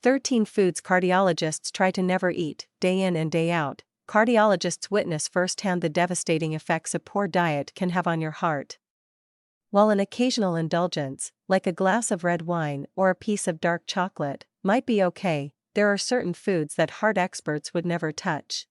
13 Foods cardiologists try to never eat, day in and day out. Cardiologists witness firsthand the devastating effects a poor diet can have on your heart. While an occasional indulgence, like a glass of red wine or a piece of dark chocolate, might be okay, there are certain foods that heart experts would never touch.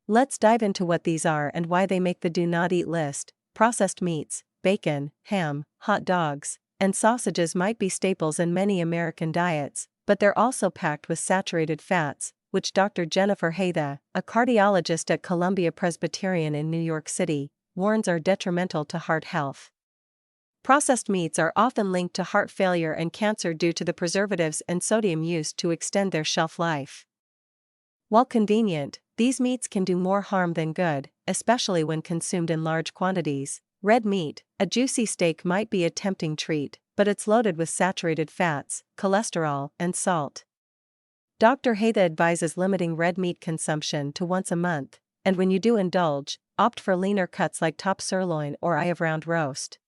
Let's dive into what these are and why they make the do not eat list. Processed meats, bacon, ham, hot dogs, and sausages might be staples in many American diets, but they're also packed with saturated fats, which Dr. Jennifer Haythe, a cardiologist at Columbia Presbyterian in New York City, warns are detrimental to heart health. Processed meats are often linked to heart failure and cancer due to the preservatives and sodium used to extend their shelf life. While convenient, these meats can do more harm than good, especially when consumed in large quantities. Red meat, a juicy steak might be a tempting treat, but it's loaded with saturated fats, cholesterol, and salt. Dr. Haythe advises limiting red meat consumption to once a month, and when you do indulge, opt for leaner cuts like top sirloin or eye of round roast.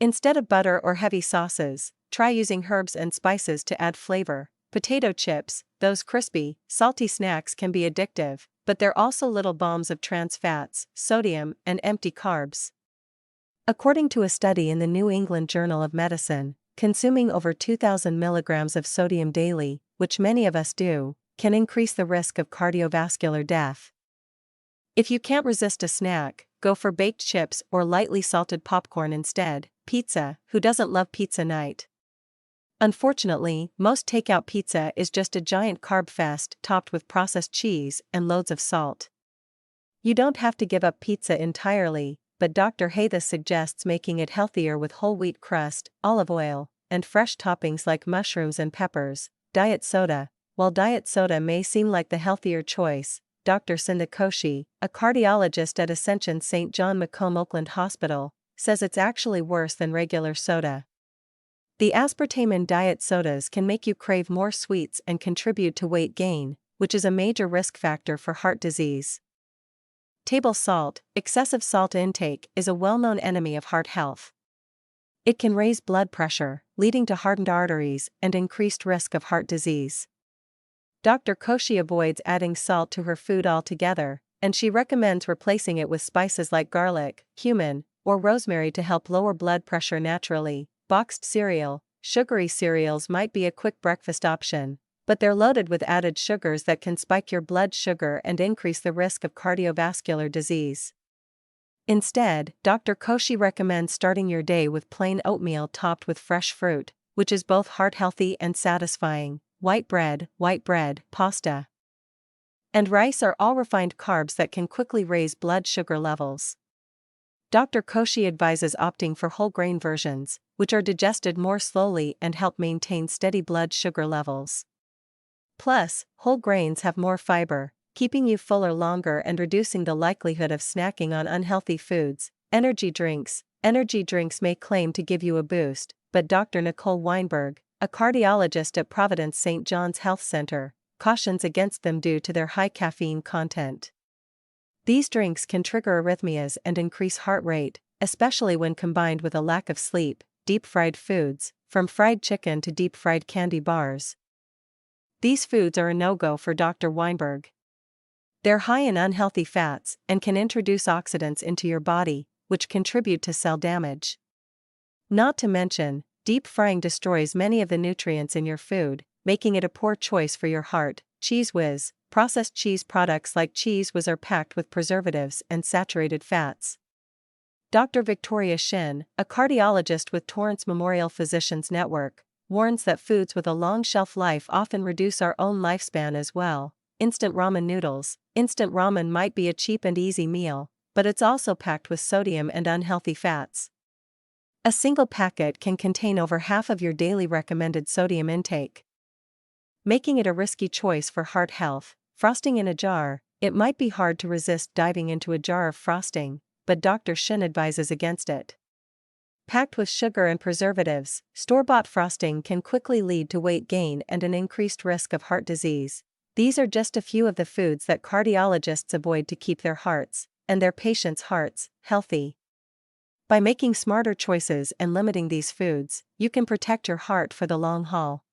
Instead of butter or heavy sauces, try using herbs and spices to add flavor. Potato chips, those crispy, salty snacks can be addictive, but they're also little bombs of trans fats, sodium, and empty carbs. According to a study in the New England Journal of Medicine, consuming over 2,000 milligrams of sodium daily, which many of us do, can increase the risk of cardiovascular death. If you can't resist a snack, go for baked chips or lightly salted popcorn instead. Pizza, who doesn't love pizza night? Unfortunately, most takeout pizza is just a giant carb fest topped with processed cheese and loads of salt. You don't have to give up pizza entirely, but Dr. Haythe suggests making it healthier with whole wheat crust, olive oil, and fresh toppings like mushrooms and peppers. Diet soda. While diet soda may seem like the healthier choice, Dr. Cinda Koshy, a cardiologist at Ascension St. John Macomb Oakland Hospital, says it's actually worse than regular soda. The aspartame in diet sodas can make you crave more sweets and contribute to weight gain, which is a major risk factor for heart disease. Table salt. Excessive salt intake is a well-known enemy of heart health. It can raise blood pressure, leading to hardened arteries and increased risk of heart disease. Dr. Koshy avoids adding salt to her food altogether, and she recommends replacing it with spices like garlic, cumin, or rosemary to help lower blood pressure naturally. Boxed cereal. Sugary cereals might be a quick breakfast option, but they're loaded with added sugars that can spike your blood sugar and increase the risk of cardiovascular disease. Instead, Dr. Koshy recommends starting your day with plain oatmeal topped with fresh fruit, which is both heart-healthy and satisfying. White bread, pasta, and rice are all refined carbs that can quickly raise blood sugar levels. Dr. Koshy advises opting for whole grain versions, which are digested more slowly and help maintain steady blood sugar levels. Plus, whole grains have more fiber, keeping you fuller longer and reducing the likelihood of snacking on unhealthy foods. Energy drinks. Energy drinks may claim to give you a boost, but Dr. Nicole Weinberg, a cardiologist at Providence St. John's Health Center, cautions against them due to their high caffeine content. These drinks can trigger arrhythmias and increase heart rate, especially when combined with a lack of sleep. Deep-fried foods, from fried chicken to deep-fried candy bars. These foods are a no-go for Dr. Weinberg. They're high in unhealthy fats and can introduce oxidants into your body, which contribute to cell damage. Not to mention, deep frying destroys many of the nutrients in your food, making it a poor choice for your heart. Cheese Whiz. Processed cheese products like Cheese Whiz are packed with preservatives and saturated fats. Dr. Victoria Shin, a cardiologist with Torrance Memorial Physicians Network, warns that foods with a long shelf life often reduce our own lifespan as well. Instant ramen noodles. Instant ramen might be a cheap and easy meal, but it's also packed with sodium and unhealthy fats. A single packet can contain over half of your daily recommended sodium intake, making it a risky choice for heart health. Frosting in a jar. It might be hard to resist diving into a jar of frosting, but Dr. Shin advises against it. Packed with sugar and preservatives, store-bought frosting can quickly lead to weight gain and an increased risk of heart disease. These are just a few of the foods that cardiologists avoid to keep their hearts, and their patients' hearts, healthy. By making smarter choices and limiting these foods, you can protect your heart for the long haul.